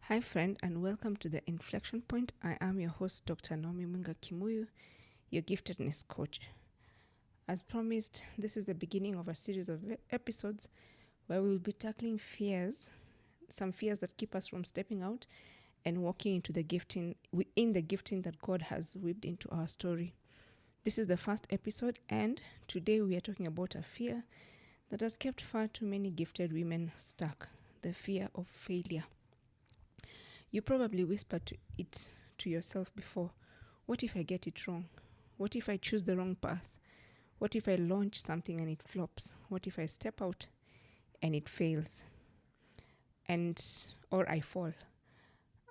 Hi, friend, and welcome to the Inflection Point. I am your host, Dr. Naomi Kimuyu, your giftedness coach. As promised, this is the beginning of a series of episodes where we will be tackling fears, some fears that keep us from stepping out and walking into the gifting that God has weaved into our story. This is the first episode, and today we are talking about a fear that has kept far too many gifted women stuck: the fear of failure. You probably whispered it to yourself before. What if I get it wrong? What if I choose the wrong path? What if I launch something and it flops? What if I step out and it fails? Or I fall?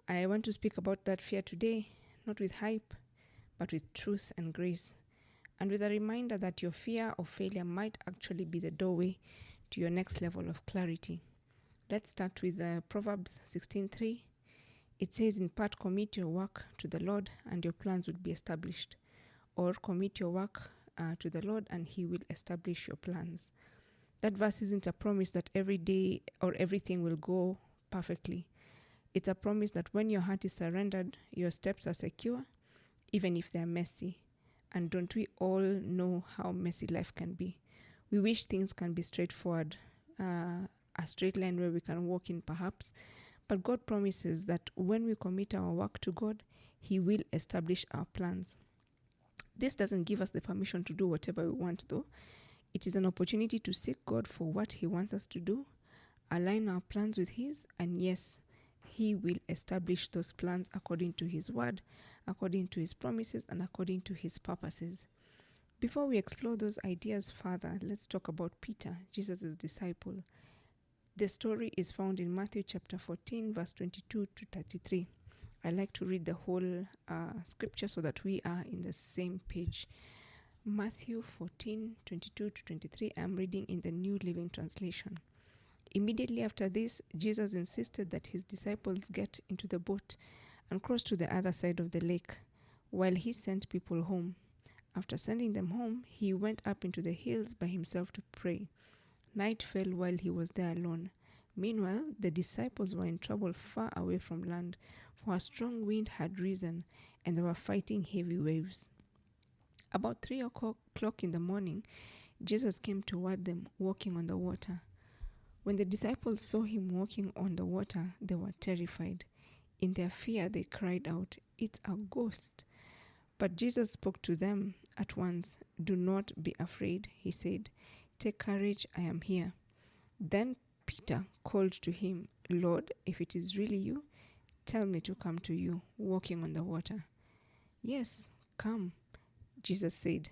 I want to speak about that fear today, not with hype, but with truth and grace, and with a reminder that your fear of failure might actually be the doorway to your next level of clarity. Let's start with Proverbs 16:3. It says, in part, commit your work to the Lord and your plans will be established. Or commit your work to the Lord and he will establish your plans. That verse isn't a promise that every day or everything will go perfectly. It's a promise that when your heart is surrendered, your steps are secure, even if they're messy. And don't we all know how messy life can be? We wish things can be straightforward, a straight line where we can walk in perhaps. But God promises that when we commit our work to God, he will establish our plans. This doesn't give us the permission to do whatever we want, though. It is an opportunity to seek God for what he wants us to do, align our plans with his, and yes, he will establish those plans according to his word, according to his promises, and according to his purposes. Before we explore those ideas further, let's talk about Peter, Jesus' disciple. The story is found in Matthew chapter 14, verse 22 to 33. I like to read the whole scripture so that we are in the same page. Matthew 14, 22 to 23, I'm reading in the New Living Translation. Immediately after this, Jesus insisted that his disciples get into the boat and cross to the other side of the lake, while he sent people home. After sending them home, he went up into the hills by himself to pray. Night fell while he was there alone. Meanwhile, the disciples were in trouble far away from land, for a strong wind had risen, and they were fighting heavy waves. About 3 o'clock in the morning, Jesus came toward them, walking on the water. When the disciples saw him walking on the water, they were terrified. In their fear, they cried out, "It's a ghost!" But Jesus spoke to them at once. "Do not be afraid," he said. "Take courage, I am here." Then Peter called to him, "Lord, if it is really you, tell me to come to you, walking on the water." "Yes, come," Jesus said.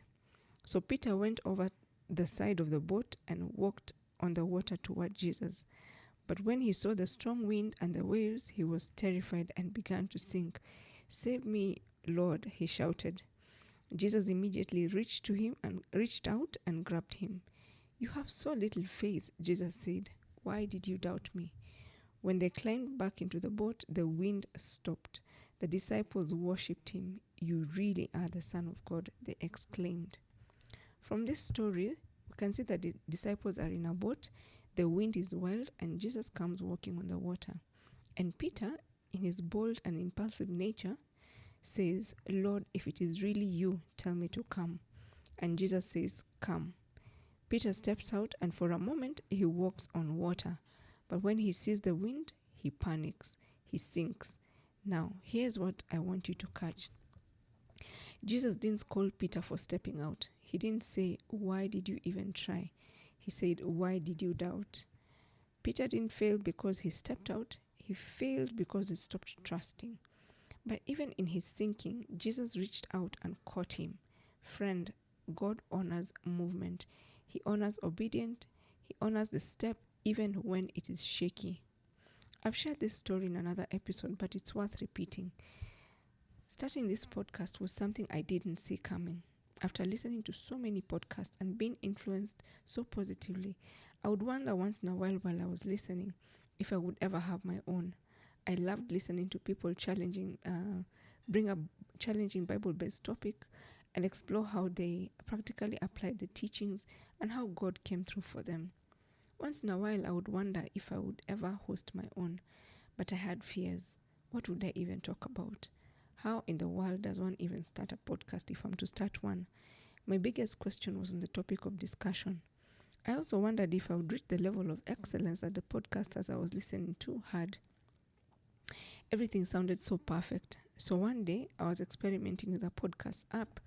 So Peter went over the side of the boat and walked on the water toward Jesus. But when he saw the strong wind and the waves, he was terrified and began to sink. "Save me, Lord," he shouted. Jesus immediately reached out and grabbed him. "You have so little faith," Jesus said. "Why did you doubt me?" When they climbed back into the boat, the wind stopped. The disciples worshipped him. "You really are the Son of God," they exclaimed. From this story, we can see that the disciples are in a boat, the wind is wild, and Jesus comes walking on the water. And Peter, in his bold and impulsive nature, says, "Lord, if it is really you, tell me to come." And Jesus says, "Come." Peter steps out, and for a moment he walks on water. But when he sees the wind, he panics. He sinks. Now, here's what I want you to catch. Jesus didn't scold Peter for stepping out. He didn't say, "Why did you even try?" He said, "Why did you doubt?" Peter didn't fail because he stepped out. He failed because he stopped trusting. But even in his sinking, Jesus reached out and caught him. Friend, God honors movement. He honors obedience. He honors the step even when it is shaky. I've shared this story in another episode, but it's worth repeating. Starting this podcast was something I didn't see coming. After listening to so many podcasts and being influenced so positively, I would wonder once in a while I was listening if I would ever have my own. I loved listening to people bring up challenging Bible-based topic and explore how they practically applied the teachings and how God came through for them. Once in a while, I would wonder if I would ever host my own. But I had fears. What would I even talk about? How in the world does one even start a podcast if I'm to start one? My biggest question was on the topic of discussion. I also wondered if I would reach the level of excellence that the podcasters I was listening to had. Everything sounded so perfect. So one day, I was experimenting with a podcast app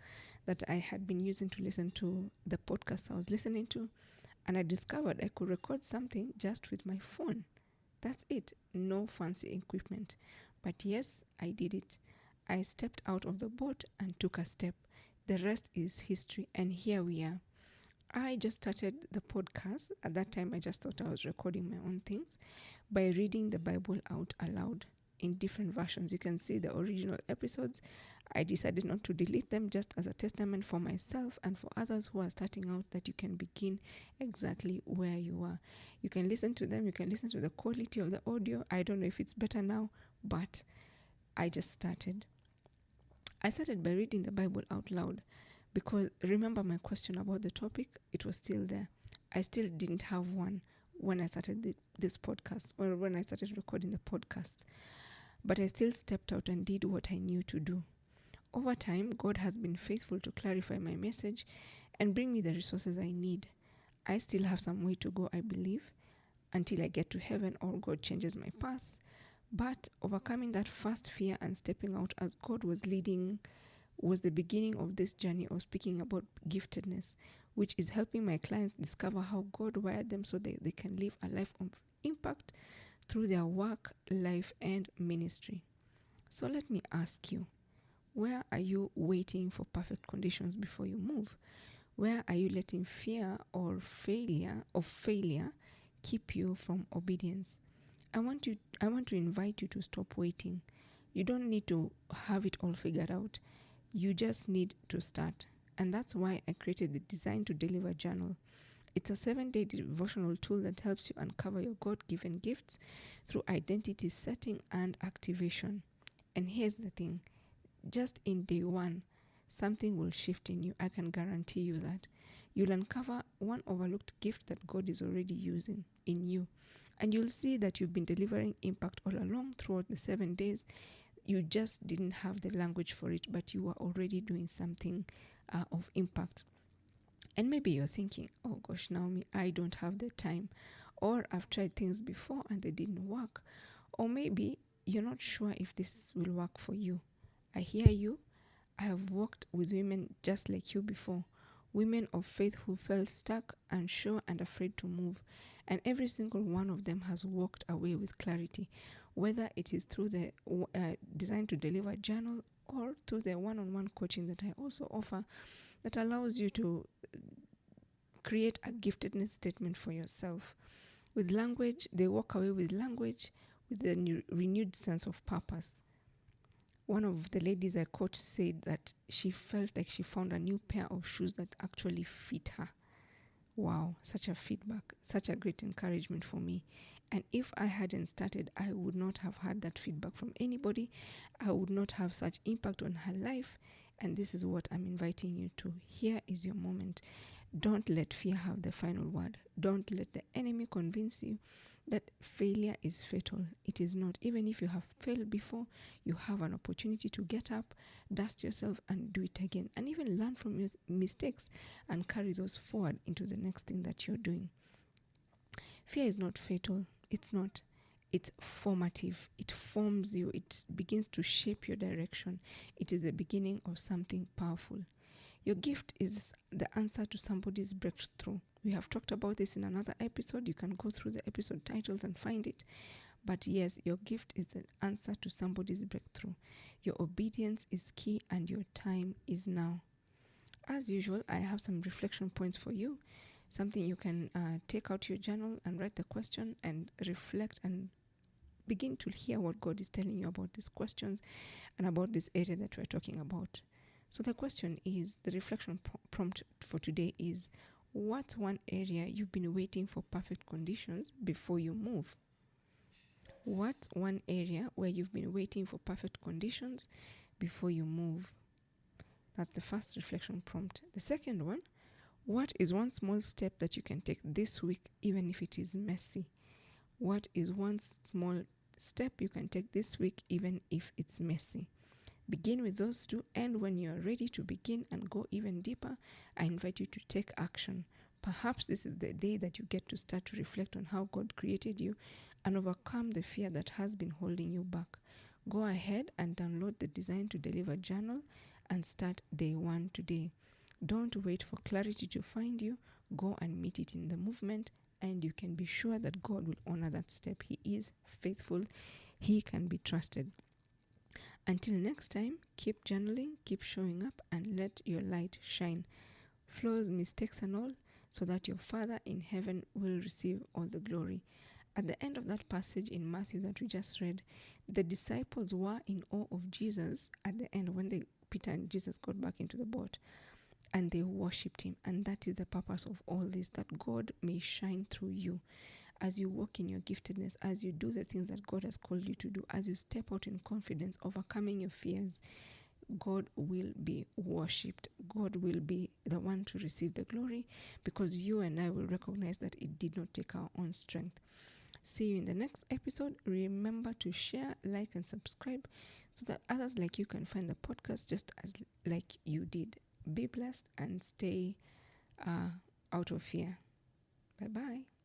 that I had been using to listen to the podcast I was listening to, and I discovered I could record something just with my phone. That's it. No fancy equipment. But yes, I did it. I stepped out of the boat and took a step. The rest is history, and here we are. I just started the podcast. At that time, I just thought I was recording my own things by reading the Bible out aloud in different versions. You can see the original episodes. I decided not to delete them, just as a testament for myself and for others who are starting out, that you can begin exactly where you are. You can listen to them. You can listen to the quality of the audio. I don't know if it's better now, but I just started. I started by reading the Bible out loud because remember my question about the topic, it was still there. I still didn't have one when I started this podcast, or when I started recording the podcast. But I still stepped out and did what I knew to do. Over time, God has been faithful to clarify my message and bring me the resources I need. I still have some way to go, I believe, until I get to heaven or God changes my path. But overcoming that first fear and stepping out as God was leading was the beginning of this journey of speaking about giftedness, which is helping my clients discover how God wired them so they can live a life of impact through their work, life, and ministry. So let me ask you, where are you waiting for perfect conditions before you move? Where are you letting fear or failure keep you from obedience? I want to invite you to stop waiting. You don't need to have it all figured out. You just need to start. And that's why I created the Design to Deliver journal. It's a 7-day devotional tool that helps you uncover your God-given gifts through identity setting and activation. And here's the thing. Just in day 1, something will shift in you. I can guarantee you that. You'll uncover one overlooked gift that God is already using in you. And you'll see that you've been delivering impact all along throughout the 7 days. You just didn't have the language for it, but you were already doing something of impact. And maybe you're thinking, oh gosh, Naomi, I don't have the time. Or I've tried things before and they didn't work. Or maybe you're not sure if this will work for you. I hear you. I have worked with women just like you before. Women of faith who felt stuck, unsure, and afraid to move. And every single one of them has walked away with clarity, whether it is through the Design to Deliver journal or through the one-on-one coaching that I also offer, that allows you to create a giftedness statement for yourself. With language, they walk away with language, with a renewed sense of purpose. One of the ladies I coached said that she felt like she found a new pair of shoes that actually fit her. Wow, such a feedback, such a great encouragement for me. And if I hadn't started, I would not have had that feedback from anybody. I would not have such impact on her life. And this is what I'm inviting you to. Here is your moment. Don't let fear have the final word. Don't let the enemy convince you that failure is fatal. It is not. Even if you have failed before, you have an opportunity to get up, dust yourself, and do it again. And even learn from your mistakes and carry those forward into the next thing that you're doing. Fear is not fatal. It's not. It's formative. It forms you. It begins to shape your direction. It is the beginning of something powerful. Your gift is the answer to somebody's breakthrough. We have talked about this in another episode. You can go through the episode titles and find it. But yes, your gift is the answer to somebody's breakthrough. Your obedience is key and your time is now. As usual, I have some reflection points for you. Something you can take out your journal and write the question and reflect and begin to hear what God is telling you about these questions and about this area that we're talking about. So the question is, the reflection prompt for today is, what's one area you've been waiting for perfect conditions before you move? What's one area where you've been waiting for perfect conditions before you move? That's the first reflection prompt. The second one, what is one small step that you can take this week, even if it is messy? What is one small step you can take this week, even if it's messy. Begin with those two, and when you are ready to begin and go even deeper, I invite you to take action. Perhaps this is the day that you get to start to reflect on how God created you and overcome the fear that has been holding you back. Go ahead and download the Design to Deliver journal and start day 1 today. Don't wait for clarity to find you. Go and meet it in the movement, and you can be sure that God will honor that step. He is faithful. He can be trusted. Until next time, keep journaling, keep showing up, and let your light shine. Flaws, mistakes, and all, so that your Father in heaven will receive all the glory. At the end of that passage in Matthew that we just read, the disciples were in awe of Jesus at the end when Peter and Jesus got back into the boat, and they worshipped him. And that is the purpose of all this, that God may shine through you as you walk in your giftedness, as you do the things that God has called you to do, as you step out in confidence, overcoming your fears. God will be worshipped. God will be the one to receive the glory, because you and I will recognize that it did not take our own strength. See you in the next episode. Remember to share, like, and subscribe so that others like you can find the podcast just as like you did. Be blessed and stay out of fear. Bye-bye.